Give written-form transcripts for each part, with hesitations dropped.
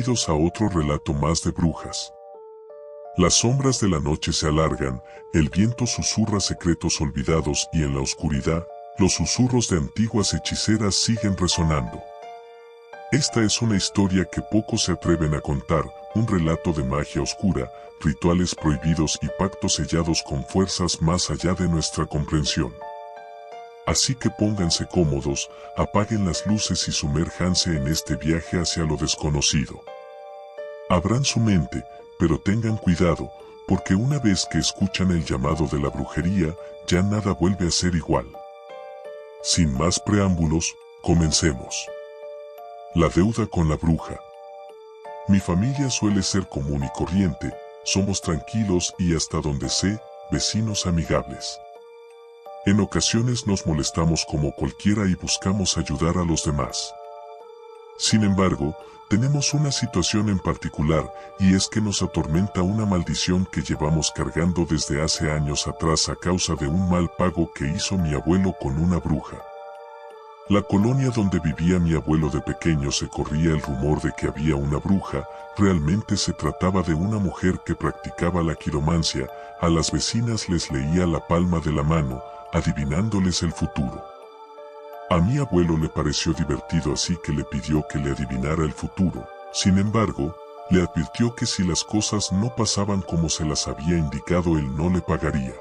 Bienvenidos a otro relato más de brujas. Las sombras de la noche se alargan, el viento susurra secretos olvidados y en la oscuridad, los susurros de antiguas hechiceras siguen resonando. Esta es una historia que pocos se atreven a contar, un relato de magia oscura, rituales prohibidos y pactos sellados con fuerzas más allá de nuestra comprensión. Así que pónganse cómodos, apaguen las luces y sumérjanse en este viaje hacia lo desconocido. Abran su mente, pero tengan cuidado, porque una vez que escuchan el llamado de la brujería, ya nada vuelve a ser igual. Sin más preámbulos, comencemos. La deuda con la bruja. Mi familia suele ser común y corriente, somos tranquilos y hasta donde sé, vecinos amigables. En ocasiones nos molestamos como cualquiera y buscamos ayudar a los demás. Sin embargo, tenemos una situación en particular, y es que nos atormenta una maldición que llevamos cargando desde hace años atrás a causa de un mal pago que hizo mi abuelo con una bruja. La colonia donde vivía mi abuelo de pequeño se corría el rumor de que había una bruja, realmente se trataba de una mujer que practicaba la quiromancia, a las vecinas les leía la palma de la mano, adivinándoles el futuro. A mi abuelo le pareció divertido así que le pidió que le adivinara el futuro, sin embargo, le advirtió que si las cosas no pasaban como se las había indicado él no le pagaría.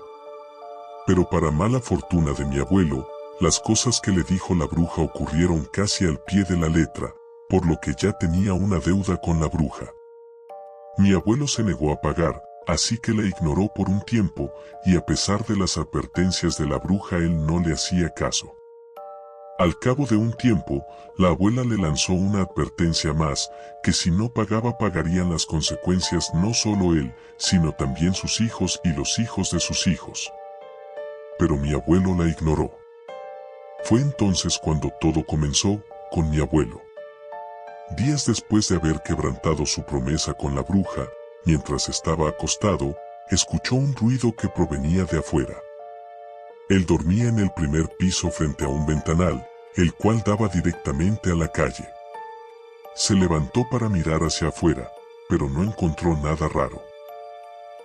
Pero para mala fortuna de mi abuelo, las cosas que le dijo la bruja ocurrieron casi al pie de la letra, por lo que ya tenía una deuda con la bruja. Mi abuelo se negó a pagar, así que la ignoró por un tiempo, y a pesar de las advertencias de la bruja él no le hacía caso. Al cabo de un tiempo, la abuela le lanzó una advertencia más, que si no pagaba pagarían las consecuencias no solo él, sino también sus hijos y los hijos de sus hijos. Pero mi abuelo la ignoró. Fue entonces cuando todo comenzó, con mi abuelo. Días después de haber quebrantado su promesa con la bruja, mientras estaba acostado, escuchó un ruido que provenía de afuera. Él dormía en el primer piso frente a un ventanal, el cual daba directamente a la calle. Se levantó para mirar hacia afuera, pero no encontró nada raro.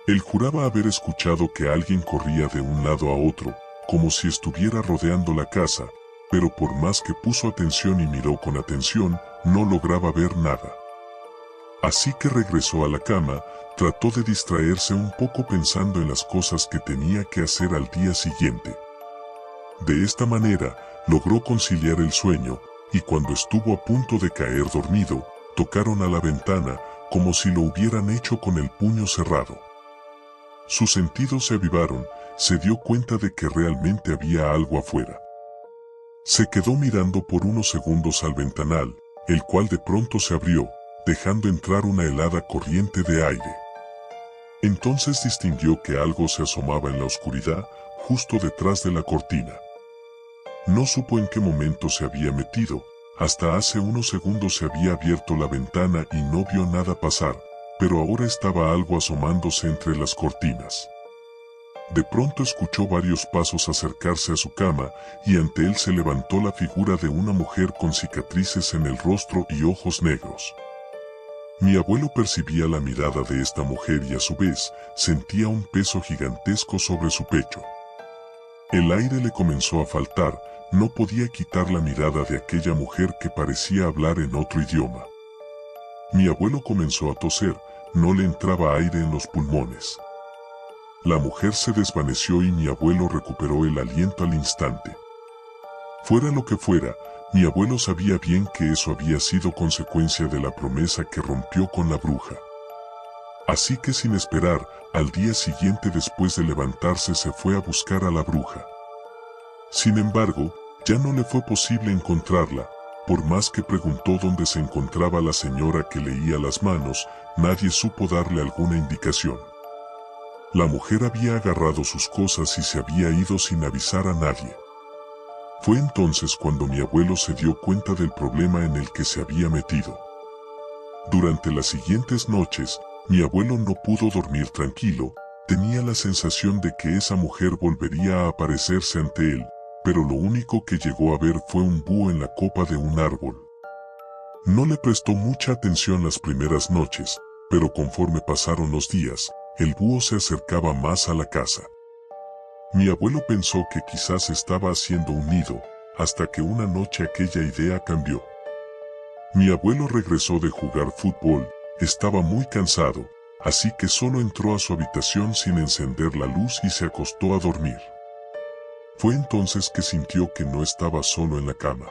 Él juraba haber escuchado que alguien corría de un lado a otro, como si estuviera rodeando la casa, pero por más que puso atención y miró con atención, no lograba ver nada. Así que regresó a la cama, trató de distraerse un poco pensando en las cosas que tenía que hacer al día siguiente. De esta manera, logró conciliar el sueño, y cuando estuvo a punto de caer dormido, tocaron a la ventana, como si lo hubieran hecho con el puño cerrado. Sus sentidos se avivaron, se dio cuenta de que realmente había algo afuera. Se quedó mirando por unos segundos al ventanal, el cual de pronto se abrió, dejando entrar una helada corriente de aire. Entonces distinguió que algo se asomaba en la oscuridad, justo detrás de la cortina. No supo en qué momento se había metido, hasta hace unos segundos se había abierto la ventana y no vio nada pasar, pero ahora estaba algo asomándose entre las cortinas. De pronto escuchó varios pasos acercarse a su cama, y ante él se levantó la figura de una mujer con cicatrices en el rostro y ojos negros. Mi abuelo percibía la mirada de esta mujer y a su vez, sentía un peso gigantesco sobre su pecho. El aire le comenzó a faltar, no podía quitar la mirada de aquella mujer que parecía hablar en otro idioma. Mi abuelo comenzó a toser, no le entraba aire en los pulmones. La mujer se desvaneció y mi abuelo recuperó el aliento al instante. Fuera lo que fuera, mi abuelo sabía bien que eso había sido consecuencia de la promesa que rompió con la bruja. Así que sin esperar, al día siguiente después de levantarse se fue a buscar a la bruja. Sin embargo, ya no le fue posible encontrarla, por más que preguntó dónde se encontraba la señora que leía las manos, nadie supo darle alguna indicación. La mujer había agarrado sus cosas y se había ido sin avisar a nadie. Fue entonces cuando mi abuelo se dio cuenta del problema en el que se había metido. Durante las siguientes noches, mi abuelo no pudo dormir tranquilo, tenía la sensación de que esa mujer volvería a aparecerse ante él, pero lo único que llegó a ver fue un búho en la copa de un árbol. No le prestó mucha atención las primeras noches, pero conforme pasaron los días, el búho se acercaba más a la casa. Mi abuelo pensó que quizás estaba haciendo un nido, hasta que una noche aquella idea cambió. Mi abuelo regresó de jugar fútbol, estaba muy cansado, así que solo entró a su habitación sin encender la luz y se acostó a dormir. Fue entonces que sintió que no estaba solo en la cama.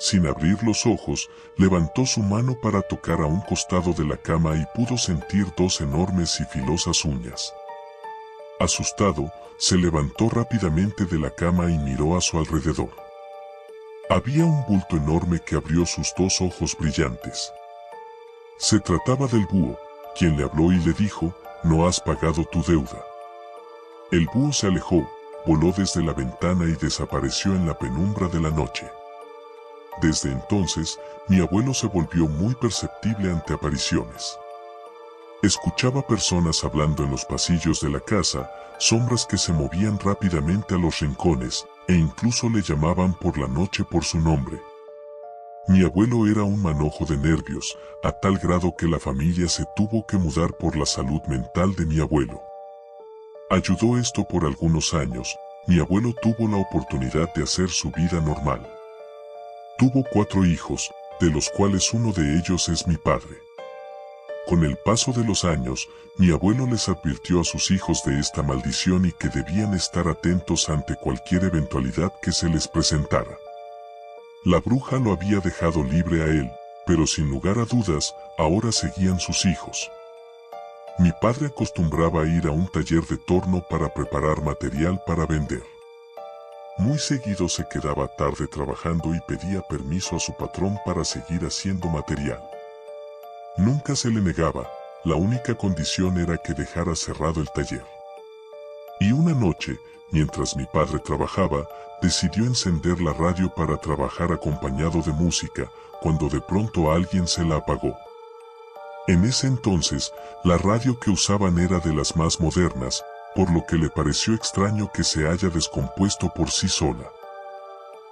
Sin abrir los ojos, levantó su mano para tocar a un costado de la cama y pudo sentir dos enormes y filosas uñas. Asustado, se levantó rápidamente de la cama y miró a su alrededor. Había un bulto enorme que abrió sus dos ojos brillantes. Se trataba del búho, quien le habló y le dijo: «No has pagado tu deuda». El búho se alejó, voló desde la ventana y desapareció en la penumbra de la noche. Desde entonces, mi abuelo se volvió muy perceptible ante apariciones. Escuchaba personas hablando en los pasillos de la casa, sombras que se movían rápidamente a los rincones, e incluso le llamaban por la noche por su nombre. Mi abuelo era un manojo de nervios, a tal grado que la familia se tuvo que mudar por la salud mental de mi abuelo. Ayudó esto por algunos años. Mi abuelo tuvo la oportunidad de hacer su vida normal. Tuvo 4 hijos, de los cuales uno de ellos es mi padre. Con el paso de los años, mi abuelo les advirtió a sus hijos de esta maldición y que debían estar atentos ante cualquier eventualidad que se les presentara. La bruja lo había dejado libre a él, pero sin lugar a dudas, ahora seguían sus hijos. Mi padre acostumbraba a ir a un taller de torno para preparar material para vender. Muy seguido se quedaba tarde trabajando y pedía permiso a su patrón para seguir haciendo material. Nunca se le negaba, la única condición era que dejara cerrado el taller. Y una noche, mientras mi padre trabajaba, decidió encender la radio para trabajar acompañado de música, cuando de pronto alguien se la apagó. En ese entonces, la radio que usaban era de las más modernas, por lo que le pareció extraño que se haya descompuesto por sí sola.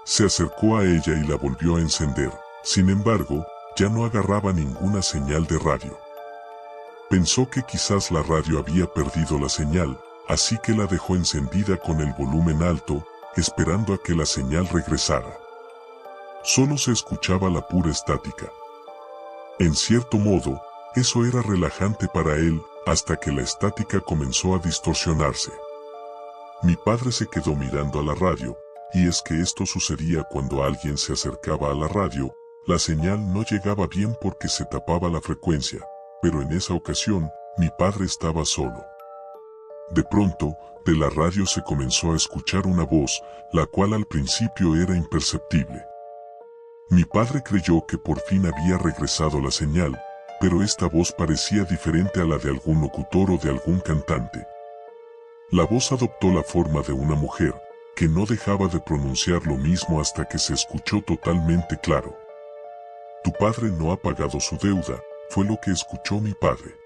Se acercó a ella y la volvió a encender, sin embargo, ya no agarraba ninguna señal de radio. Pensó que quizás la radio había perdido la señal, así que la dejó encendida con el volumen alto, esperando a que la señal regresara. Solo se escuchaba la pura estática. En cierto modo, eso era relajante para él, hasta que la estática comenzó a distorsionarse. Mi padre se quedó mirando a la radio, y es que esto sucedía cuando alguien se acercaba a la radio. La señal no llegaba bien porque se tapaba la frecuencia, pero en esa ocasión, mi padre estaba solo. De pronto, de la radio se comenzó a escuchar una voz, la cual al principio era imperceptible. Mi padre creyó que por fin había regresado la señal, pero esta voz parecía diferente a la de algún locutor o de algún cantante. La voz adoptó la forma de una mujer, que no dejaba de pronunciar lo mismo hasta que se escuchó totalmente claro. «Tu padre no ha pagado su deuda», fue lo que escuchó mi padre.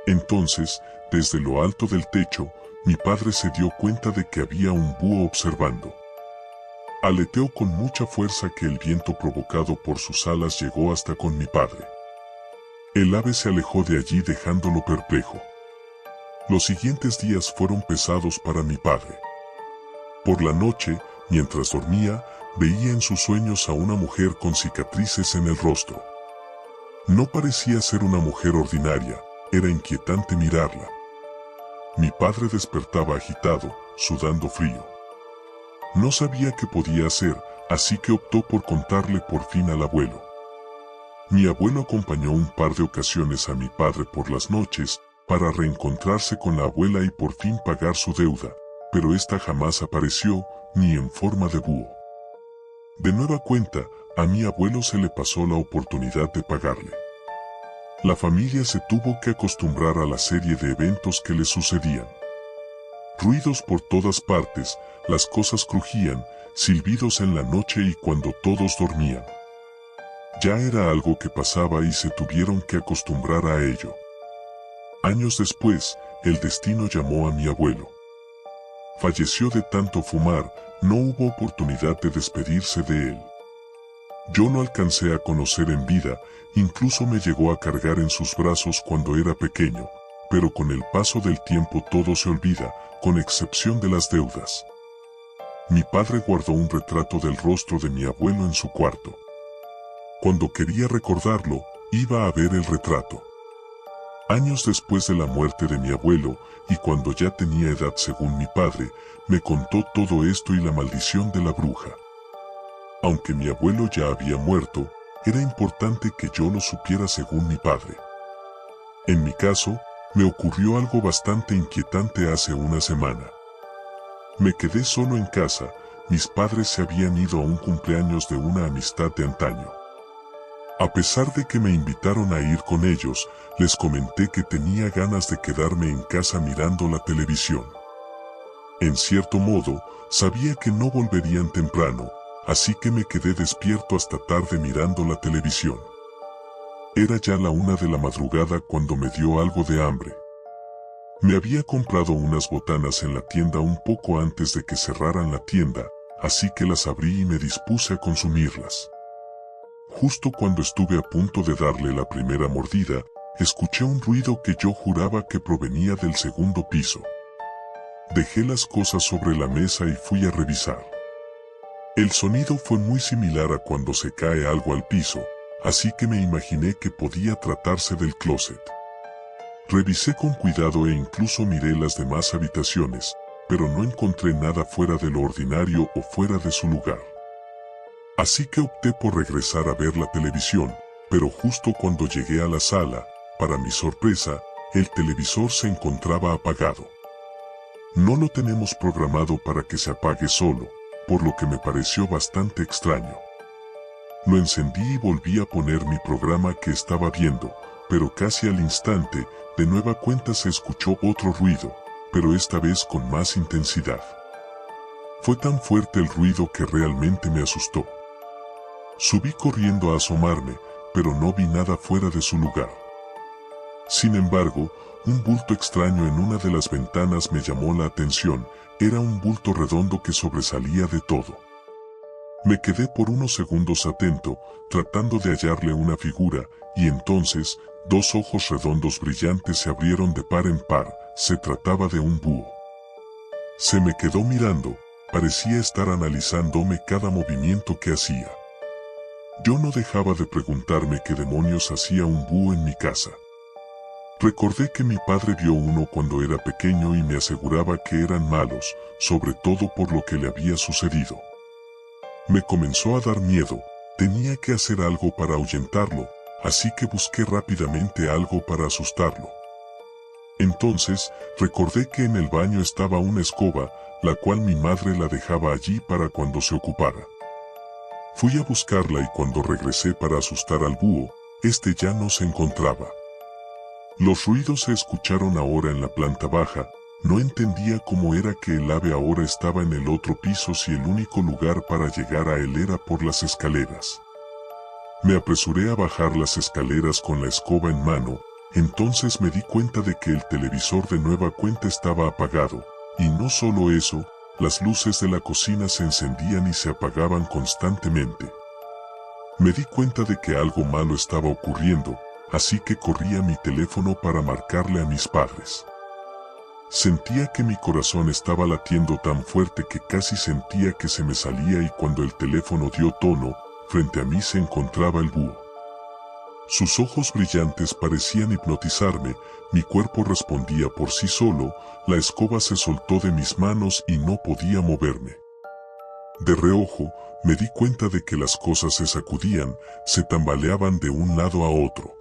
Entonces, desde lo alto del techo, mi padre se dio cuenta de que había un búho observando. Aleteó con mucha fuerza que el viento provocado por sus alas llegó hasta con mi padre. El ave se alejó de allí dejándolo perplejo. Los siguientes días fueron pesados para mi padre. Por la noche, mientras dormía, veía en sus sueños a una mujer con cicatrices en el rostro. No parecía ser una mujer ordinaria, era inquietante mirarla. Mi padre despertaba agitado, sudando frío. No sabía qué podía hacer, así que optó por contarle por fin al abuelo. Mi abuelo acompañó un par de ocasiones a mi padre por las noches, para reencontrarse con la abuela y por fin pagar su deuda, pero esta jamás apareció, ni en forma de búho. De nueva cuenta, a mi abuelo se le pasó la oportunidad de pagarle. La familia se tuvo que acostumbrar a la serie de eventos que le sucedían. Ruidos por todas partes, las cosas crujían, silbidos en la noche y cuando todos dormían. Ya era algo que pasaba y se tuvieron que acostumbrar a ello. Años después, el destino llamó a mi abuelo. Falleció de tanto fumar, no hubo oportunidad de despedirse de él. Yo lo alcancé a conocer en vida, incluso me llegó a cargar en sus brazos cuando era pequeño, pero con el paso del tiempo todo se olvida, con excepción de las deudas. Mi padre guardó un retrato del rostro de mi abuelo en su cuarto. Cuando quería recordarlo, iba a ver el retrato. Años después de la muerte de mi abuelo, y cuando ya tenía edad según mi padre, me contó todo esto y la maldición de la bruja. Aunque mi abuelo ya había muerto, era importante que yo lo supiera según mi padre. En mi caso, me ocurrió algo bastante inquietante hace una semana. Me quedé solo en casa, mis padres se habían ido a un cumpleaños de una amistad de antaño. A pesar de que me invitaron a ir con ellos, les comenté que tenía ganas de quedarme en casa mirando la televisión. En cierto modo, sabía que no volverían temprano, así que me quedé despierto hasta tarde mirando la televisión. Era ya la 1 de la madrugada cuando me dio algo de hambre. Me había comprado unas botanas en la tienda un poco antes de que cerraran la tienda, así que las abrí y me dispuse a consumirlas. Justo cuando estuve a punto de darle la primera mordida, escuché un ruido que yo juraba que provenía del segundo piso. Dejé las cosas sobre la mesa y fui a revisar. El sonido fue muy similar a cuando se cae algo al piso, así que me imaginé que podía tratarse del closet. Revisé con cuidado e incluso miré las demás habitaciones, pero no encontré nada fuera de lo ordinario o fuera de su lugar. Así que opté por regresar a ver la televisión, pero justo cuando llegué a la sala, para mi sorpresa, el televisor se encontraba apagado. No lo tenemos programado para que se apague solo, por lo que me pareció bastante extraño. Lo encendí y volví a poner mi programa que estaba viendo, pero casi al instante, de nueva cuenta se escuchó otro ruido, pero esta vez con más intensidad. Fue tan fuerte el ruido que realmente me asustó. Subí corriendo a asomarme, pero no vi nada fuera de su lugar. Sin embargo, un bulto extraño en una de las ventanas me llamó la atención. Era un bulto redondo que sobresalía de todo. Me quedé por unos segundos atento, tratando de hallarle una figura, y entonces, 2 ojos redondos brillantes se abrieron de par en par. Se trataba de un búho. Se me quedó mirando, parecía estar analizándome cada movimiento que hacía. Yo no dejaba de preguntarme qué demonios hacía un búho en mi casa. Recordé que mi padre vio uno cuando era pequeño y me aseguraba que eran malos, sobre todo por lo que le había sucedido. Me comenzó a dar miedo, tenía que hacer algo para ahuyentarlo, así que busqué rápidamente algo para asustarlo. Entonces, recordé que en el baño estaba una escoba, la cual mi madre la dejaba allí para cuando se ocupara. Fui a buscarla y cuando regresé para asustar al búho, este ya no se encontraba. Los ruidos se escucharon ahora en la planta baja. No entendía cómo era que el ave ahora estaba en el otro piso si el único lugar para llegar a él era por las escaleras. Me apresuré a bajar las escaleras con la escoba en mano, entonces me di cuenta de que el televisor de nueva cuenta estaba apagado, y no solo eso, las luces de la cocina se encendían y se apagaban constantemente. Me di cuenta de que algo malo estaba ocurriendo, así que corrí a mi teléfono para marcarle a mis padres. Sentía que mi corazón estaba latiendo tan fuerte que casi sentía que se me salía y cuando el teléfono dio tono, frente a mí se encontraba el búho. Sus ojos brillantes parecían hipnotizarme, mi cuerpo respondía por sí solo, la escoba se soltó de mis manos y no podía moverme. De reojo, me di cuenta de que las cosas se sacudían, se tambaleaban de un lado a otro.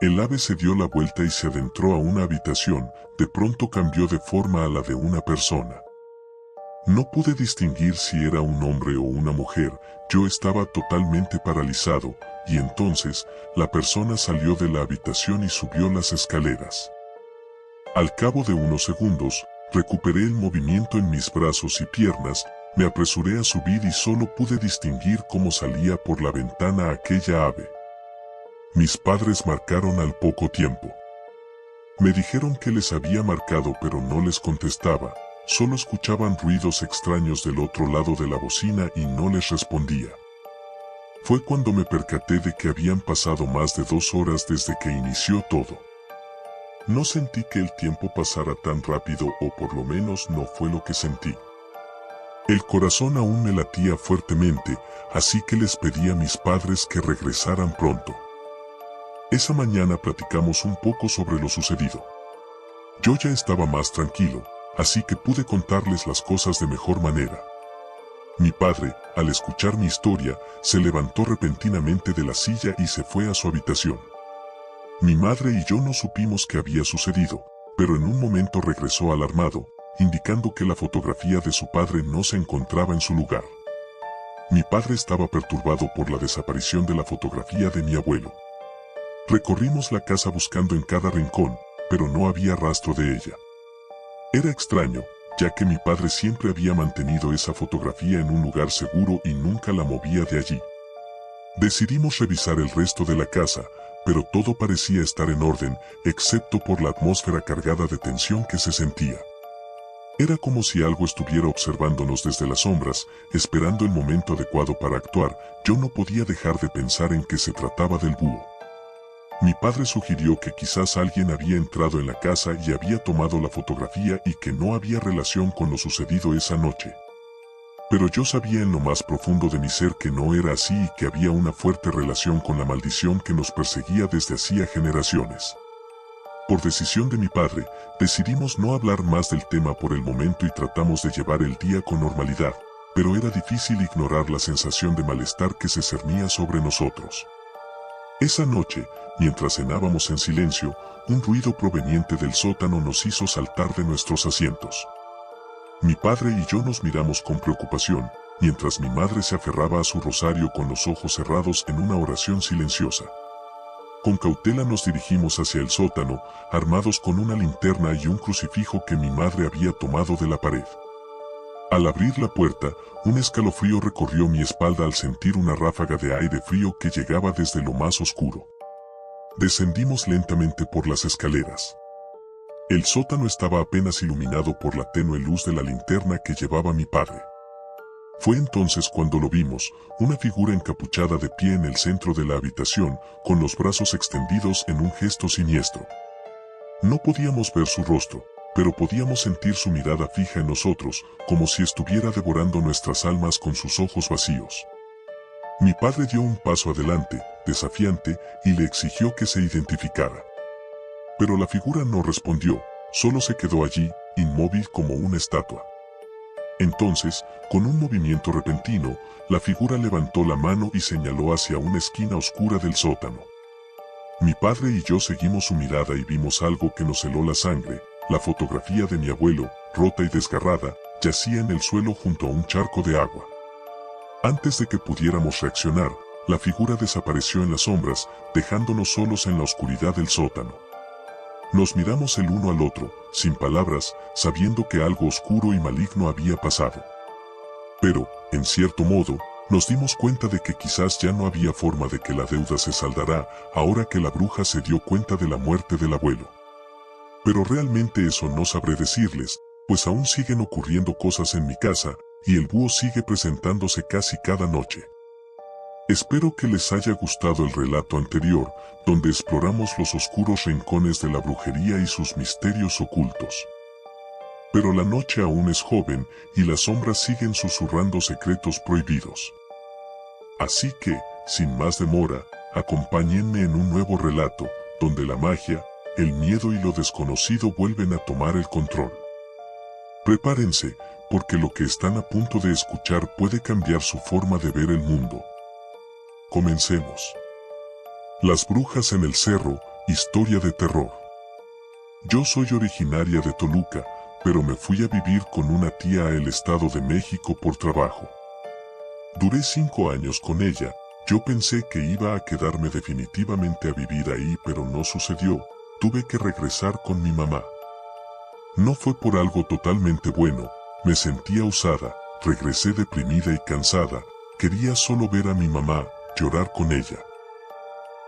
El ave se dio la vuelta y se adentró a una habitación, de pronto cambió de forma a la de una persona. No pude distinguir si era un hombre o una mujer, yo estaba totalmente paralizado, y entonces, la persona salió de la habitación y subió las escaleras. Al cabo de unos segundos, recuperé el movimiento en mis brazos y piernas, me apresuré a subir y solo pude distinguir cómo salía por la ventana aquella ave. Mis padres marcaron al poco tiempo. Me dijeron que les había marcado pero no les contestaba, solo escuchaban ruidos extraños del otro lado de la bocina y no les respondía. Fue cuando me percaté de que habían pasado más de 2 horas desde que inició todo. No sentí que el tiempo pasara tan rápido, o por lo menos no fue lo que sentí. El corazón aún me latía fuertemente, así que les pedí a mis padres que regresaran pronto. Esa mañana platicamos un poco sobre lo sucedido. Yo ya estaba más tranquilo, así que pude contarles las cosas de mejor manera. Mi padre, al escuchar mi historia, se levantó repentinamente de la silla y se fue a su habitación. Mi madre y yo no supimos qué había sucedido, pero en un momento regresó alarmado, indicando que la fotografía de su padre no se encontraba en su lugar. Mi padre estaba perturbado por la desaparición de la fotografía de mi abuelo. Recorrimos la casa buscando en cada rincón, pero no había rastro de ella. Era extraño, ya que mi padre siempre había mantenido esa fotografía en un lugar seguro y nunca la movía de allí. Decidimos revisar el resto de la casa, pero todo parecía estar en orden, excepto por la atmósfera cargada de tensión que se sentía. Era como si algo estuviera observándonos desde las sombras, esperando el momento adecuado para actuar. Yo no podía dejar de pensar en que se trataba del búho. Mi padre sugirió que quizás alguien había entrado en la casa y había tomado la fotografía y que no había relación con lo sucedido esa noche. Pero yo sabía en lo más profundo de mi ser que no era así y que había una fuerte relación con la maldición que nos perseguía desde hacía generaciones. Por decisión de mi padre, decidimos no hablar más del tema por el momento y tratamos de llevar el día con normalidad, pero era difícil ignorar la sensación de malestar que se cernía sobre nosotros. Esa noche, mientras cenábamos en silencio, un ruido proveniente del sótano nos hizo saltar de nuestros asientos. Mi padre y yo nos miramos con preocupación, mientras mi madre se aferraba a su rosario con los ojos cerrados en una oración silenciosa. Con cautela nos dirigimos hacia el sótano, armados con una linterna y un crucifijo que mi madre había tomado de la pared. Al abrir la puerta, un escalofrío recorrió mi espalda al sentir una ráfaga de aire frío que llegaba desde lo más oscuro. Descendimos lentamente por las escaleras. El sótano estaba apenas iluminado por la tenue luz de la linterna que llevaba mi padre. Fue entonces cuando lo vimos, una figura encapuchada de pie en el centro de la habitación, con los brazos extendidos en un gesto siniestro. No podíamos ver su rostro, pero podíamos sentir su mirada fija en nosotros, como si estuviera devorando nuestras almas con sus ojos vacíos. Mi padre dio un paso adelante, desafiante, y le exigió que se identificara. Pero la figura no respondió, solo se quedó allí, inmóvil como una estatua. Entonces, con un movimiento repentino, la figura levantó la mano y señaló hacia una esquina oscura del sótano. Mi padre y yo seguimos su mirada y vimos algo que nos heló la sangre. La fotografía de mi abuelo, rota y desgarrada, yacía en el suelo junto a un charco de agua. Antes de que pudiéramos reaccionar, la figura desapareció en las sombras, dejándonos solos en la oscuridad del sótano. Nos miramos el uno al otro, sin palabras, sabiendo que algo oscuro y maligno había pasado. Pero, en cierto modo, nos dimos cuenta de que quizás ya no había forma de que la deuda se saldará, ahora que la bruja se dio cuenta de la muerte del abuelo. Pero realmente eso no sabré decirles, pues aún siguen ocurriendo cosas en mi casa, y el búho sigue presentándose casi cada noche. Espero que les haya gustado el relato anterior, donde exploramos los oscuros rincones de la brujería y sus misterios ocultos. Pero la noche aún es joven, y las sombras siguen susurrando secretos prohibidos. Así que, sin más demora, acompáñenme en un nuevo relato, donde la magia, el miedo y lo desconocido vuelven a tomar el control. Prepárense, porque lo que están a punto de escuchar puede cambiar su forma de ver el mundo. Comencemos. Las brujas en el cerro, historia de terror. Yo soy originaria de Toluca, pero me fui a vivir con una tía al Estado de México por trabajo. Duré 5 años con ella. Yo pensé que iba a quedarme definitivamente a vivir ahí, pero no sucedió. Tuve que regresar con mi mamá. No fue por algo totalmente bueno, me sentía usada, regresé deprimida y cansada, quería solo ver a mi mamá, llorar con ella.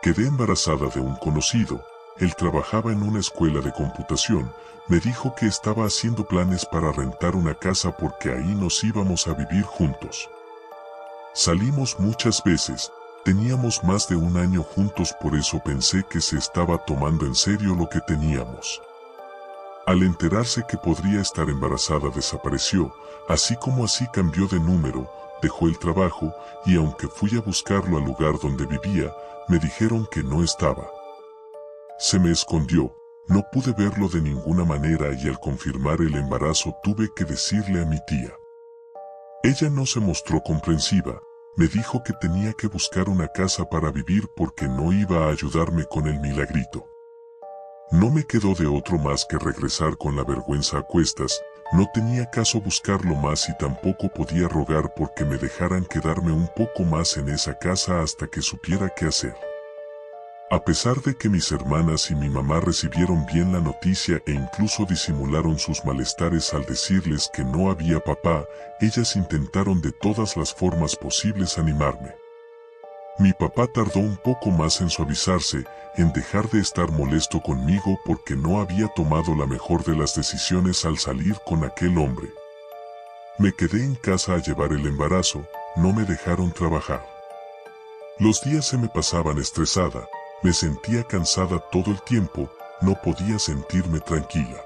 Quedé embarazada de un conocido, él trabajaba en una escuela de computación, me dijo que estaba haciendo planes para rentar una casa porque ahí nos íbamos a vivir juntos. Salimos muchas veces, Teníamos más de un año juntos, por eso pensé que se estaba tomando en serio lo que teníamos. Al enterarse que podría estar embarazada desapareció, así como así cambió de número, dejó el trabajo y aunque fui a buscarlo al lugar donde vivía, me dijeron que no estaba. Se me escondió, no pude verlo de ninguna manera y al confirmar el embarazo tuve que decirle a mi tía. Ella no se mostró comprensiva, me dijo que tenía que buscar una casa para vivir porque no iba a ayudarme con el milagrito. No me quedó de otro más que regresar con la vergüenza a cuestas, no tenía caso buscarlo más y tampoco podía rogar porque me dejaran quedarme un poco más en esa casa hasta que supiera qué hacer. A pesar de que mis hermanas y mi mamá recibieron bien la noticia e incluso disimularon sus malestares al decirles que no había papá, ellas intentaron de todas las formas posibles animarme. Mi papá tardó un poco más en suavizarse, en dejar de estar molesto conmigo porque no había tomado la mejor de las decisiones al salir con aquel hombre. Me quedé en casa a llevar el embarazo, no me dejaron trabajar. Los días se me pasaban estresada, me sentía cansada todo el tiempo, no podía sentirme tranquila.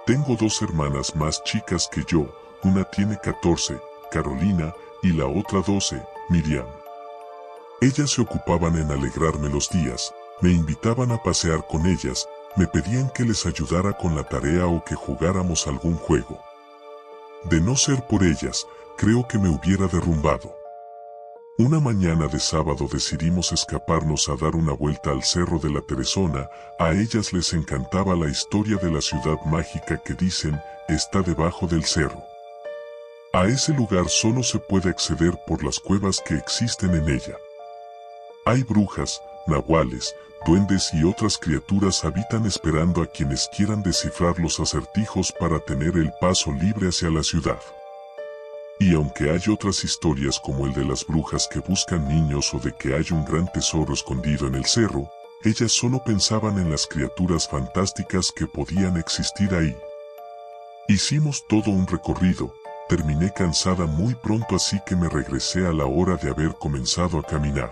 Tengo 2 hermanas más chicas que yo, una tiene 14, Carolina, y la otra 12, Miriam. Ellas se ocupaban en alegrarme los días, me invitaban a pasear con ellas, me pedían que les ayudara con la tarea o que jugáramos algún juego. De no ser por ellas, creo que me hubiera derrumbado. Una mañana de sábado decidimos escaparnos a dar una vuelta al Cerro de la Teresona, a ellas les encantaba la historia de la ciudad mágica que dicen, está debajo del cerro. A ese lugar solo se puede acceder por las cuevas que existen en ella. Hay brujas, nahuales, duendes y otras criaturas habitan esperando a quienes quieran descifrar los acertijos para tener el paso libre hacia la ciudad. Y aunque hay otras historias como el de las brujas que buscan niños o de que hay un gran tesoro escondido en el cerro, ellas solo pensaban en las criaturas fantásticas que podían existir ahí. Hicimos todo un recorrido, terminé cansada muy pronto así que me regresé a la hora de haber comenzado a caminar.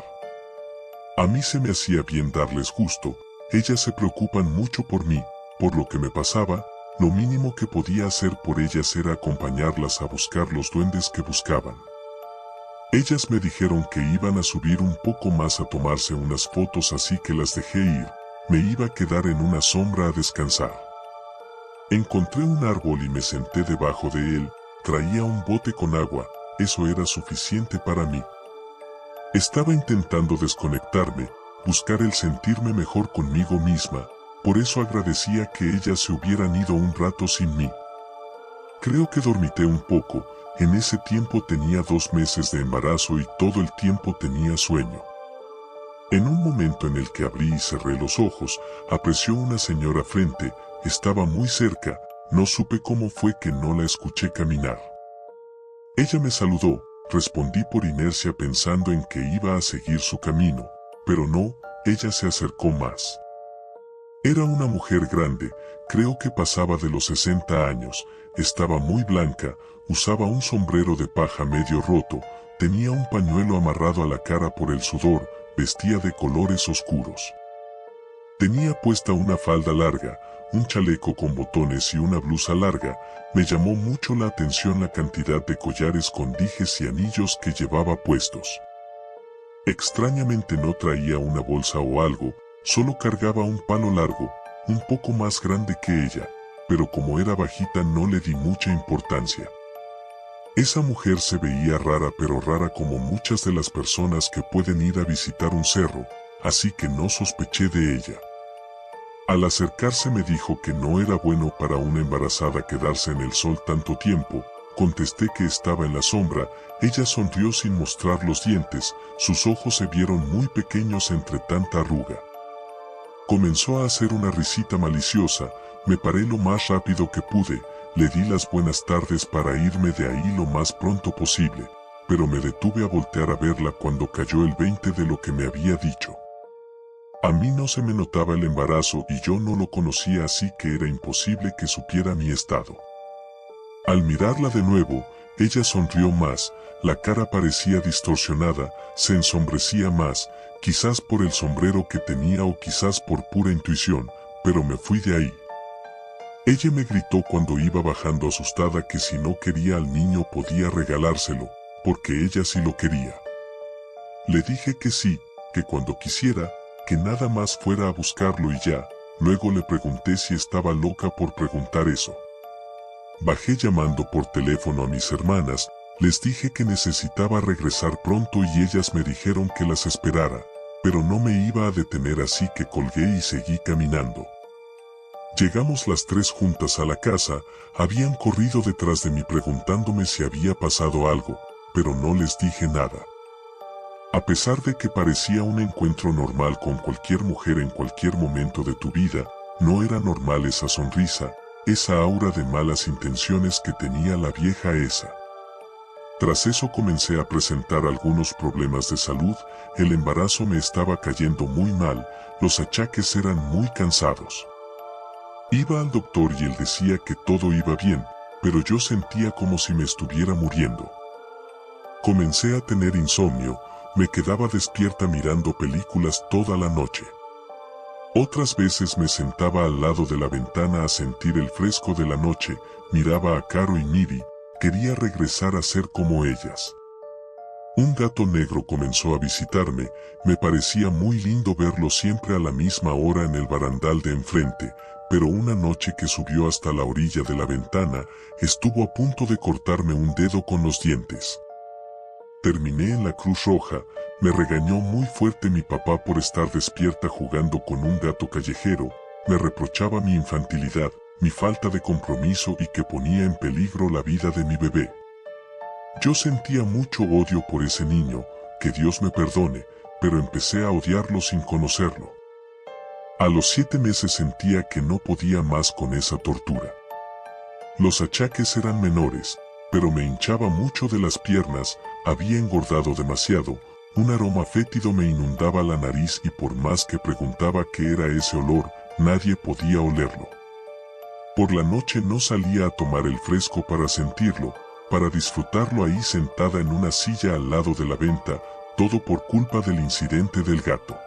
A mí se me hacía bien darles gusto, ellas se preocupan mucho por mí, por lo que me pasaba, lo mínimo que podía hacer por ellas era acompañarlas a buscar los duendes que buscaban. Ellas me dijeron que iban a subir un poco más a tomarse unas fotos así que las dejé ir, me iba a quedar en una sombra a descansar. Encontré un árbol y me senté debajo de él, traía un bote con agua, eso era suficiente para mí. Estaba intentando desconectarme, buscar el sentirme mejor conmigo misma, por eso agradecía que ellas se hubieran ido un rato sin mí. Creo que dormité un poco, en ese tiempo tenía 2 meses de embarazo y todo el tiempo tenía sueño. En un momento en el que abrí y cerré los ojos, apareció una señora frente, estaba muy cerca, no supe cómo fue que no la escuché caminar. Ella me saludó. Respondí por inercia pensando en que iba a seguir su camino, pero no, ella se acercó más. Era una mujer grande, creo que pasaba de los 60 años, estaba muy blanca, usaba un sombrero de paja medio roto, tenía un pañuelo amarrado a la cara por el sudor, vestía de colores oscuros. Tenía puesta una falda larga, un chaleco con botones y una blusa larga. Me llamó mucho la atención la cantidad de collares con dijes y anillos que llevaba puestos. Extrañamente no traía una bolsa o algo, solo cargaba un palo largo, un poco más grande que ella, pero como era bajita no le di mucha importancia. Esa mujer se veía rara, pero rara como muchas de las personas que pueden ir a visitar un cerro, así que no sospeché de ella. Al acercarse me dijo que no era bueno para una embarazada quedarse en el sol tanto tiempo. Contesté que estaba en la sombra. Ella sonrió sin mostrar los dientes, sus ojos se vieron muy pequeños entre tanta arruga. Comenzó a hacer una risita maliciosa, me paré lo más rápido que pude, le di las buenas tardes para irme de ahí lo más pronto posible, pero me detuve a voltear a verla cuando cayó el 20 de lo que me había dicho. A mí no se me notaba el embarazo y yo no lo conocía, así que era imposible que supiera mi estado. Al mirarla de nuevo, ella sonrió más, la cara parecía distorsionada, se ensombrecía más, quizás por el sombrero que tenía o quizás por pura intuición, pero me fui de ahí. Ella me gritó cuando iba bajando asustada que si no quería al niño podía regalárselo, porque ella sí lo quería. Le dije que sí, que cuando quisiera, que nada más fuera a buscarlo y ya. Luego le pregunté si estaba loca por preguntar eso. Bajé llamando por teléfono a mis hermanas, les dije que necesitaba regresar pronto y ellas me dijeron que las esperara, pero no me iba a detener así que colgué y seguí caminando. Llegamos las tres juntas a la casa, habían corrido detrás de mí preguntándome si había pasado algo, pero no les dije nada. A pesar de que parecía un encuentro normal con cualquier mujer en cualquier momento de tu vida, no era normal esa sonrisa, esa aura de malas intenciones que tenía la vieja esa. Tras eso comencé a presentar algunos problemas de salud, el embarazo me estaba cayendo muy mal, los achaques eran muy cansados. Iba al doctor y él decía que todo iba bien, pero yo sentía como si me estuviera muriendo. Comencé a tener insomnio, me quedaba despierta mirando películas toda la noche. Otras veces me sentaba al lado de la ventana a sentir el fresco de la noche, miraba a Caro y Miri, quería regresar a ser como ellas. Un gato negro comenzó a visitarme, me parecía muy lindo verlo siempre a la misma hora en el barandal de enfrente, pero una noche que subió hasta la orilla de la ventana, estuvo a punto de cortarme un dedo con los dientes. Terminé en la Cruz Roja, me regañó muy fuerte mi papá por estar despierta jugando con un gato callejero, me reprochaba mi infantilidad, mi falta de compromiso y que ponía en peligro la vida de mi bebé. Yo sentía mucho odio por ese niño, que Dios me perdone, pero empecé a odiarlo sin conocerlo. A los 7 meses sentía que no podía más con esa tortura. Los achaques eran menores, pero me hinchaba mucho de las piernas, había engordado demasiado, un aroma fétido me inundaba la nariz y por más que preguntaba qué era ese olor, nadie podía olerlo. Por la noche no salía a tomar el fresco para sentirlo, para disfrutarlo ahí sentada en una silla al lado de la venta, todo por culpa del incidente del gato.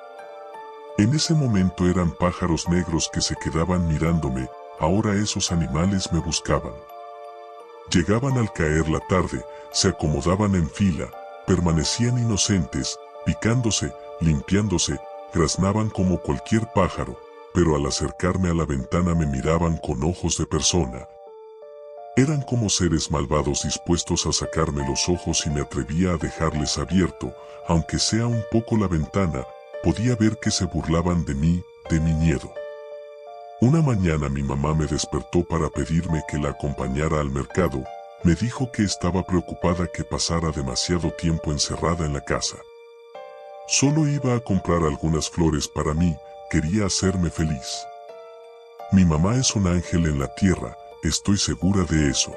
En ese momento eran pájaros negros que se quedaban mirándome, ahora esos animales me buscaban. Llegaban al caer la tarde, se acomodaban en fila, permanecían inocentes, picándose, limpiándose, graznaban como cualquier pájaro, pero al acercarme a la ventana me miraban con ojos de persona. Eran como seres malvados dispuestos a sacarme los ojos y me atrevía a dejarles abierto, aunque sea un poco la ventana, podía ver que se burlaban de mí, de mi miedo. Una mañana mi mamá me despertó para pedirme que la acompañara al mercado, me dijo que estaba preocupada que pasara demasiado tiempo encerrada en la casa. Solo iba a comprar algunas flores para mí, quería hacerme feliz. Mi mamá es un ángel en la tierra, estoy segura de eso.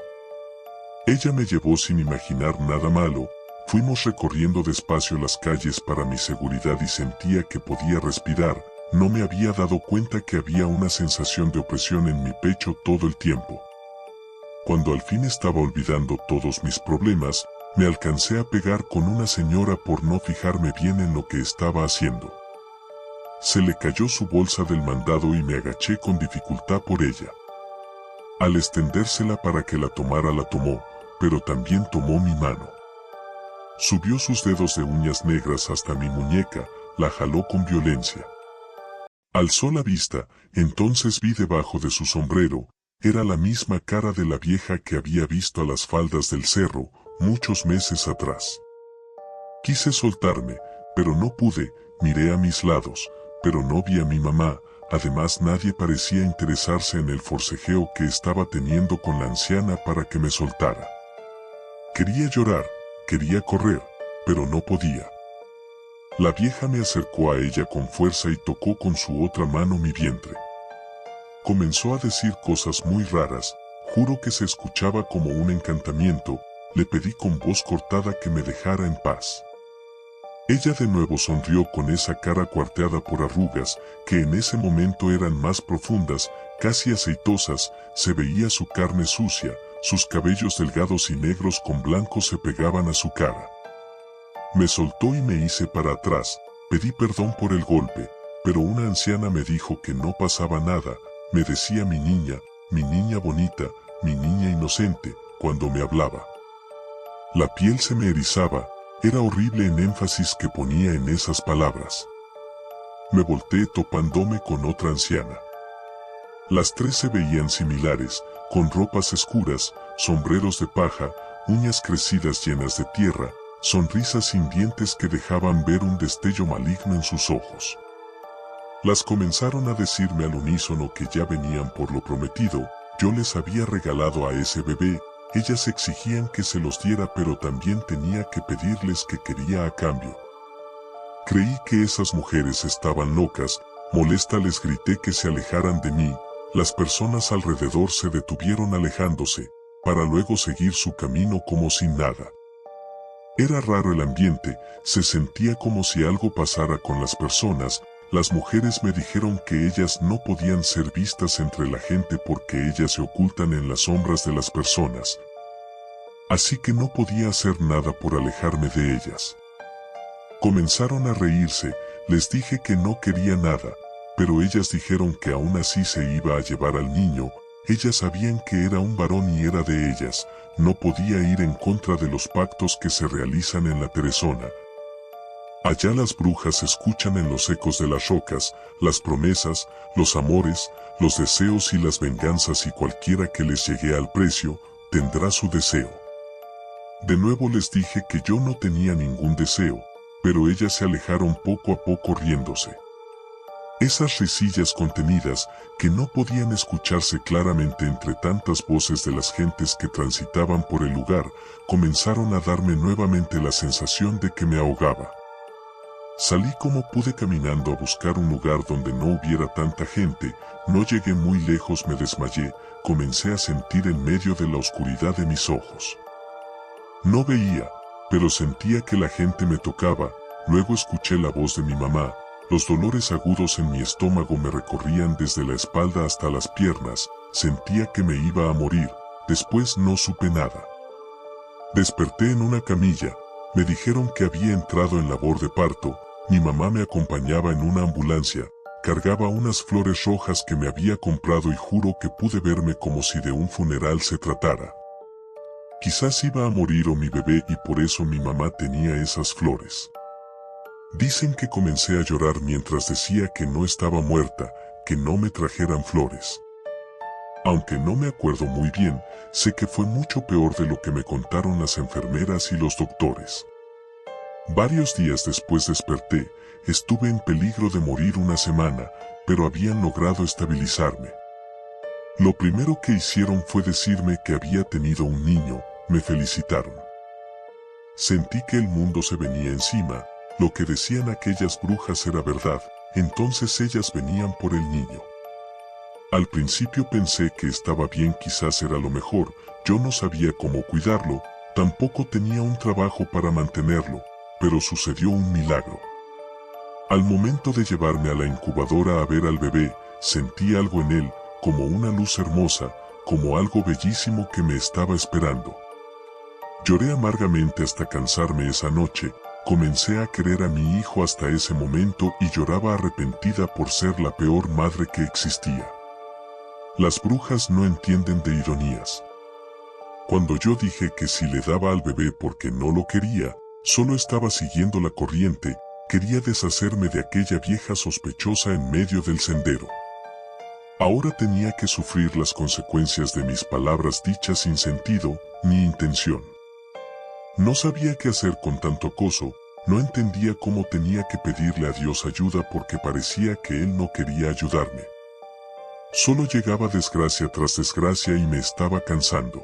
Ella me llevó sin imaginar nada malo, fuimos recorriendo despacio las calles para mi seguridad y sentía que podía respirar, no me había dado cuenta que había una sensación de opresión en mi pecho todo el tiempo. Cuando al fin estaba olvidando todos mis problemas, me alcancé a pegar con una señora por no fijarme bien en lo que estaba haciendo. Se le cayó su bolsa del mandado y me agaché con dificultad por ella. Al extendérsela para que la tomara la tomó, pero también tomó mi mano. Subió sus dedos de uñas negras hasta mi muñeca, la jaló con violencia. Alzó la vista, entonces vi debajo de su sombrero, era la misma cara de la vieja que había visto a las faldas del cerro, muchos meses atrás. Quise soltarme, pero no pude, miré a mis lados, pero no vi a mi mamá, además nadie parecía interesarse en el forcejeo que estaba teniendo con la anciana para que me soltara. Quería llorar, quería correr, pero no podía. La vieja me acercó a ella con fuerza y tocó con su otra mano mi vientre. Comenzó a decir cosas muy raras, juro que se escuchaba como un encantamiento, le pedí con voz cortada que me dejara en paz. Ella de nuevo sonrió con esa cara cuarteada por arrugas, que en ese momento eran más profundas, casi aceitosas, se veía su carne sucia, sus cabellos delgados y negros con blanco se pegaban a su cara. Me soltó y me hice para atrás, pedí perdón por el golpe, pero una anciana me dijo que no pasaba nada, me decía mi niña bonita, mi niña inocente, cuando me hablaba. La piel se me erizaba, era horrible el énfasis que ponía en esas palabras. Me volteé topándome con otra anciana. Las tres se veían similares, con ropas oscuras, sombreros de paja, uñas crecidas llenas de tierra, sonrisas sin dientes que dejaban ver un destello maligno en sus ojos. Las comenzaron a decirme al unísono que ya venían por lo prometido, yo les había regalado a ese bebé, ellas exigían que se los diera pero también tenía que pedirles que quería a cambio. Creí que esas mujeres estaban locas, molesta les grité que se alejaran de mí, las personas alrededor se detuvieron alejándose, para luego seguir su camino como sin nada. Era raro el ambiente, se sentía como si algo pasara con las personas, las mujeres me dijeron que ellas no podían ser vistas entre la gente porque ellas se ocultan en las sombras de las personas. Así que no podía hacer nada por alejarme de ellas. Comenzaron a reírse, les dije que no quería nada, pero ellas dijeron que aún así se iba a llevar al niño, ellas sabían que era un varón y era de ellas, no podía ir en contra de los pactos que se realizan en la Teresona. Allá las brujas escuchan en los ecos de las rocas, las promesas, los amores, los deseos y las venganzas y cualquiera que les llegue al precio, tendrá su deseo. De nuevo les dije que yo no tenía ningún deseo, pero ellas se alejaron poco a poco riéndose. Esas risillas contenidas, que no podían escucharse claramente entre tantas voces de las gentes que transitaban por el lugar, comenzaron a darme nuevamente la sensación de que me ahogaba. Salí como pude caminando a buscar un lugar donde no hubiera tanta gente, no llegué muy lejos, me desmayé, comencé a sentir en medio de la oscuridad de mis ojos. No veía, pero sentía que la gente me tocaba, luego escuché la voz de mi mamá, los dolores agudos en mi estómago me recorrían desde la espalda hasta las piernas, sentía que me iba a morir, después no supe nada. Desperté en una camilla, me dijeron que había entrado en labor de parto, mi mamá me acompañaba en una ambulancia, cargaba unas flores rojas que me había comprado y juro que pude verme como si de un funeral se tratara. Quizás iba a morir o mi bebé y por eso mi mamá tenía esas flores. Dicen que comencé a llorar mientras decía que no estaba muerta, que no me trajeran flores. Aunque no me acuerdo muy bien, sé que fue mucho peor de lo que me contaron las enfermeras y los doctores. Varios días después desperté, estuve en peligro de morir una semana, pero habían logrado estabilizarme. Lo primero que hicieron fue decirme que había tenido un niño, me felicitaron. Sentí que el mundo se venía encima, lo que decían aquellas brujas era verdad, entonces ellas venían por el niño. Al principio pensé que estaba bien, quizás era lo mejor, yo no sabía cómo cuidarlo, tampoco tenía un trabajo para mantenerlo, pero sucedió un milagro. Al momento de llevarme a la incubadora a ver al bebé, sentí algo en él, como una luz hermosa, como algo bellísimo que me estaba esperando. Lloré amargamente hasta cansarme esa noche, comencé a querer a mi hijo hasta ese momento y lloraba arrepentida por ser la peor madre que existía. Las brujas no entienden de ironías. Cuando yo dije que si le daba al bebé porque no lo quería, solo estaba siguiendo la corriente, quería deshacerme de aquella vieja sospechosa en medio del sendero. Ahora tenía que sufrir las consecuencias de mis palabras dichas sin sentido ni intención. No sabía qué hacer con tanto acoso, no entendía cómo tenía que pedirle a Dios ayuda porque parecía que Él no quería ayudarme. Solo llegaba desgracia tras desgracia y me estaba cansando.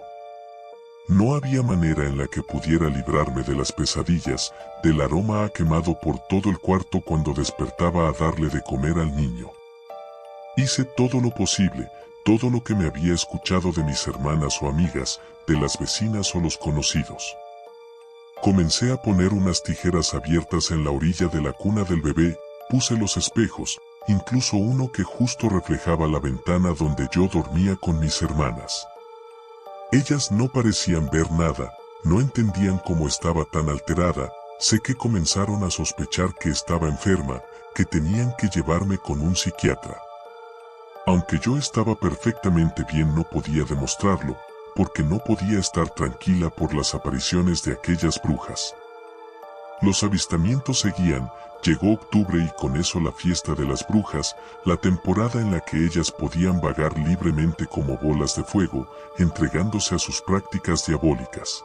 No había manera en la que pudiera librarme de las pesadillas, del aroma a quemado por todo el cuarto cuando despertaba a darle de comer al niño. Hice todo lo posible, todo lo que me había escuchado de mis hermanas o amigas, de las vecinas o los conocidos. Comencé a poner unas tijeras abiertas en la orilla de la cuna del bebé, puse los espejos, incluso uno que justo reflejaba la ventana donde yo dormía con mis hermanas. Ellas no parecían ver nada, no entendían cómo estaba tan alterada, sé que comenzaron a sospechar que estaba enferma, que tenían que llevarme con un psiquiatra. Aunque yo estaba perfectamente bien, no podía demostrarlo, porque no podía estar tranquila por las apariciones de aquellas brujas. Los avistamientos seguían, llegó octubre y con eso la fiesta de las brujas, la temporada en la que ellas podían vagar libremente como bolas de fuego, entregándose a sus prácticas diabólicas.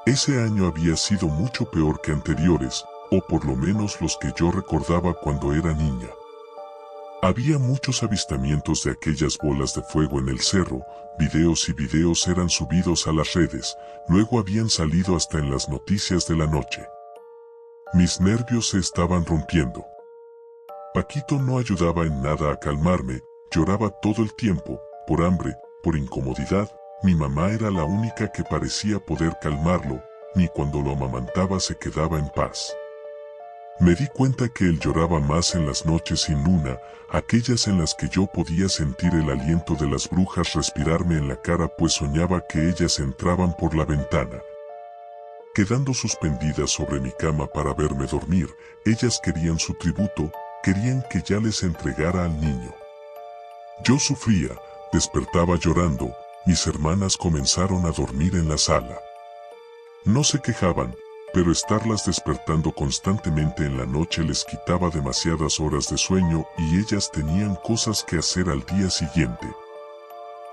Ese año había sido mucho peor que anteriores, o por lo menos los que yo recordaba cuando era niña. Había muchos avistamientos de aquellas bolas de fuego en el cerro, videos y videos eran subidos a las redes, luego habían salido hasta en las noticias de la noche. Mis nervios se estaban rompiendo. Paquito no ayudaba en nada a calmarme, lloraba todo el tiempo, por hambre, por incomodidad, mi mamá era la única que parecía poder calmarlo, ni cuando lo amamantaba se quedaba en paz. Me di cuenta que él lloraba más en las noches sin luna, aquellas en las que yo podía sentir el aliento de las brujas respirarme en la cara, pues soñaba que ellas entraban por la ventana. Quedando suspendidas sobre mi cama para verme dormir, ellas querían su tributo, querían que ya les entregara al niño. Yo sufría, despertaba llorando, mis hermanas comenzaron a dormir en la sala. No se quejaban, pero estarlas despertando constantemente en la noche les quitaba demasiadas horas de sueño y ellas tenían cosas que hacer al día siguiente.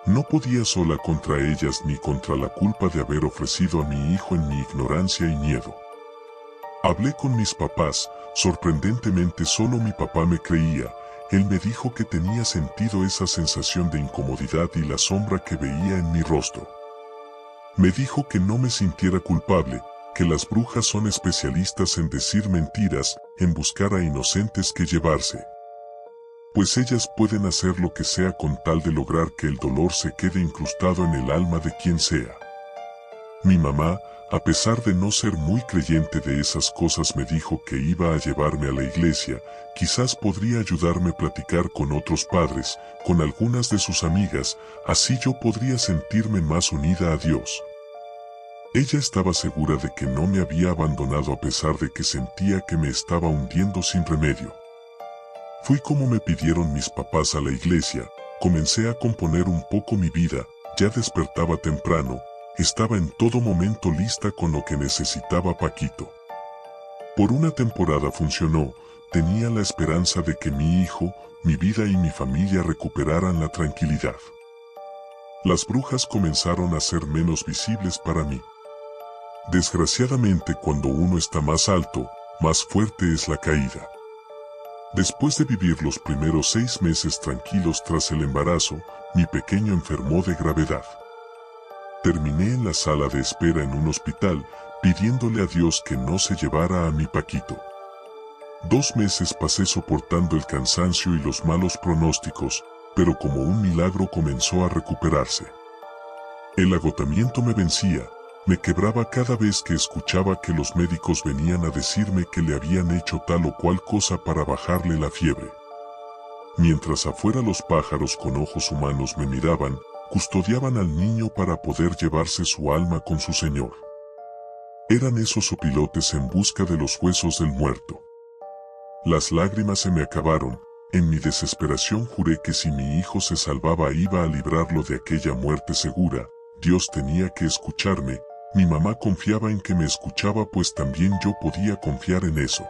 No podía sola contra ellas ni contra la culpa de haber ofrecido a mi hijo en mi ignorancia y miedo. Hablé con mis papás, sorprendentemente solo mi papá me creía, él me dijo que tenía sentido esa sensación de incomodidad y la sombra que veía en mi rostro. Me dijo que no me sintiera culpable, que las brujas son especialistas en decir mentiras, en buscar a inocentes que llevarse. Pues ellas pueden hacer lo que sea con tal de lograr que el dolor se quede incrustado en el alma de quien sea. Mi mamá, a pesar de no ser muy creyente de esas cosas, me dijo que iba a llevarme a la iglesia, quizás podría ayudarme a platicar con otros padres, con algunas de sus amigas, así yo podría sentirme más unida a Dios. Ella estaba segura de que no me había abandonado a pesar de que sentía que me estaba hundiendo sin remedio. Fui como me pidieron mis papás a la iglesia, comencé a componer un poco mi vida, ya despertaba temprano, estaba en todo momento lista con lo que necesitaba Paquito. Por una temporada funcionó, tenía la esperanza de que mi hijo, mi vida y mi familia recuperaran la tranquilidad. Las brujas comenzaron a ser menos visibles para mí. Desgraciadamente, cuando uno está más alto, más fuerte es la caída. Después de vivir los primeros 6 meses tranquilos tras el embarazo, mi pequeño enfermó de gravedad. Terminé en la sala de espera en un hospital, pidiéndole a Dios que no se llevara a mi Paquito. 2 meses pasé soportando el cansancio y los malos pronósticos, pero como un milagro comenzó a recuperarse. El agotamiento me vencía, me quebraba cada vez que escuchaba que los médicos venían a decirme que le habían hecho tal o cual cosa para bajarle la fiebre. Mientras afuera los pájaros con ojos humanos me miraban, custodiaban al niño para poder llevarse su alma con su señor. Eran esos opilotes en busca de los huesos del muerto. Las lágrimas se me acabaron, en mi desesperación juré que si mi hijo se salvaba iba a librarlo de aquella muerte segura, Dios tenía que escucharme. Mi mamá confiaba en que me escuchaba, pues también yo podía confiar en eso.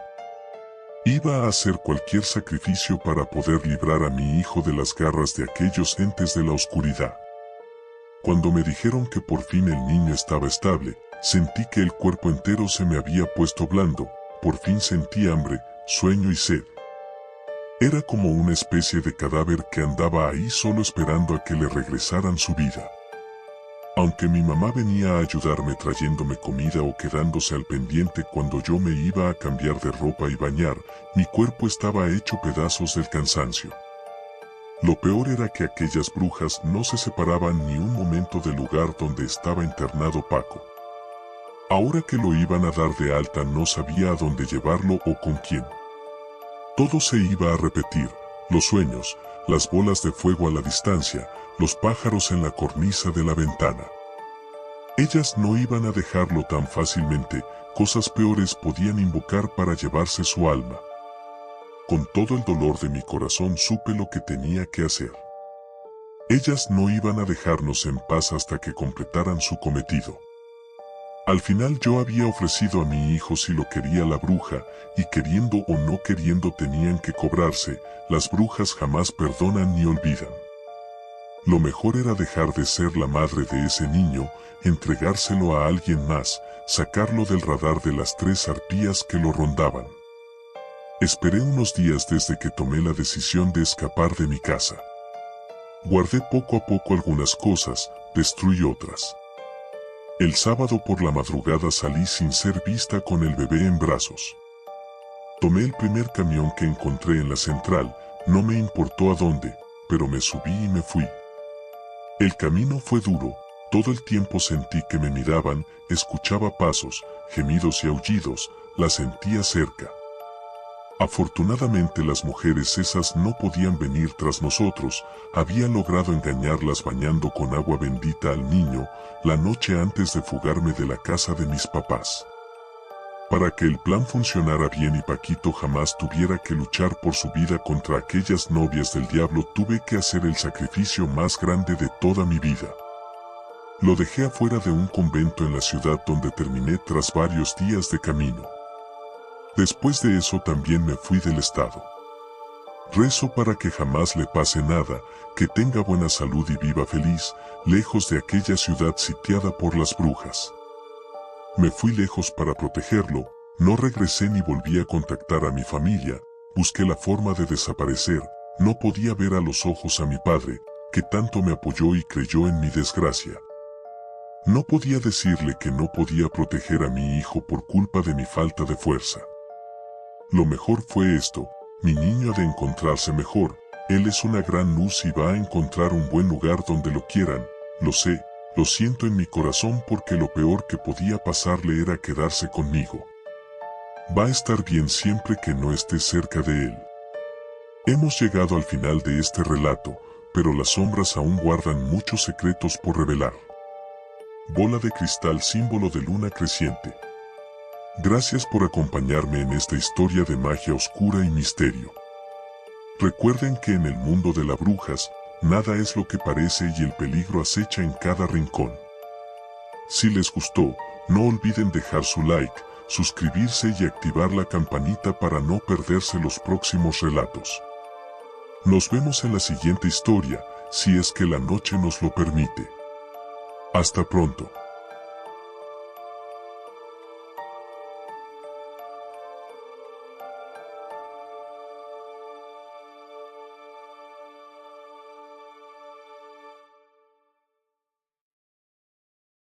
Iba a hacer cualquier sacrificio para poder librar a mi hijo de las garras de aquellos entes de la oscuridad. Cuando me dijeron que por fin el niño estaba estable, sentí que el cuerpo entero se me había puesto blando, por fin sentí hambre, sueño y sed. Era como una especie de cadáver que andaba ahí solo esperando a que le regresaran su vida. Aunque mi mamá venía a ayudarme trayéndome comida o quedándose al pendiente cuando yo me iba a cambiar de ropa y bañar, mi cuerpo estaba hecho pedazos del cansancio. Lo peor era que aquellas brujas no se separaban ni un momento del lugar donde estaba internado Paco. Ahora que lo iban a dar de alta no sabía a dónde llevarlo o con quién. Todo se iba a repetir, los sueños, las bolas de fuego a la distancia, los pájaros en la cornisa de la ventana. Ellas no iban a dejarlo tan fácilmente, cosas peores podían invocar para llevarse su alma. Con todo el dolor de mi corazón supe lo que tenía que hacer. Ellas no iban a dejarnos en paz hasta que completaran su cometido. Al final yo había ofrecido a mi hijo si lo quería la bruja, y queriendo o no queriendo tenían que cobrarse. Las brujas jamás perdonan ni olvidan. Lo mejor era dejar de ser la madre de ese niño, entregárselo a alguien más, sacarlo del radar de las 3 arpías que lo rondaban. Esperé unos días desde que tomé la decisión de escapar de mi casa. Guardé poco a poco algunas cosas, destruí otras. El sábado por la madrugada salí sin ser vista con el bebé en brazos. Tomé el primer camión que encontré en la central, no me importó a dónde, pero me subí y me fui. El camino fue duro, todo el tiempo sentí que me miraban, escuchaba pasos, gemidos y aullidos, la sentía cerca. Afortunadamente las mujeres esas no podían venir tras nosotros, había logrado engañarlas bañando con agua bendita al niño, la noche antes de fugarme de la casa de mis papás. Para que el plan funcionara bien y Paquito jamás tuviera que luchar por su vida contra aquellas novias del diablo, tuve que hacer el sacrificio más grande de toda mi vida. Lo dejé afuera de un convento en la ciudad donde terminé tras varios días de camino. Después de eso también me fui del estado. Rezo para que jamás le pase nada, que tenga buena salud y viva feliz, lejos de aquella ciudad sitiada por las brujas. Me fui lejos para protegerlo, no regresé ni volví a contactar a mi familia, busqué la forma de desaparecer, no podía ver a los ojos a mi padre, que tanto me apoyó y creyó en mi desgracia. No podía decirle que no podía proteger a mi hijo por culpa de mi falta de fuerza. Lo mejor fue esto, mi niño ha de encontrarse mejor, él es una gran luz y va a encontrar un buen lugar donde lo quieran, lo sé. Lo siento en mi corazón porque lo peor que podía pasarle era quedarse conmigo. Va a estar bien siempre que no esté cerca de él. Hemos llegado al final de este relato, pero las sombras aún guardan muchos secretos por revelar. Bola de cristal, símbolo de luna creciente. Gracias por acompañarme en esta historia de magia oscura y misterio. Recuerden que en el mundo de las brujas, nada es lo que parece y el peligro acecha en cada rincón. Si les gustó, no olviden dejar su like, suscribirse y activar la campanita para no perderse los próximos relatos. Nos vemos en la siguiente historia, si es que la noche nos lo permite. Hasta pronto.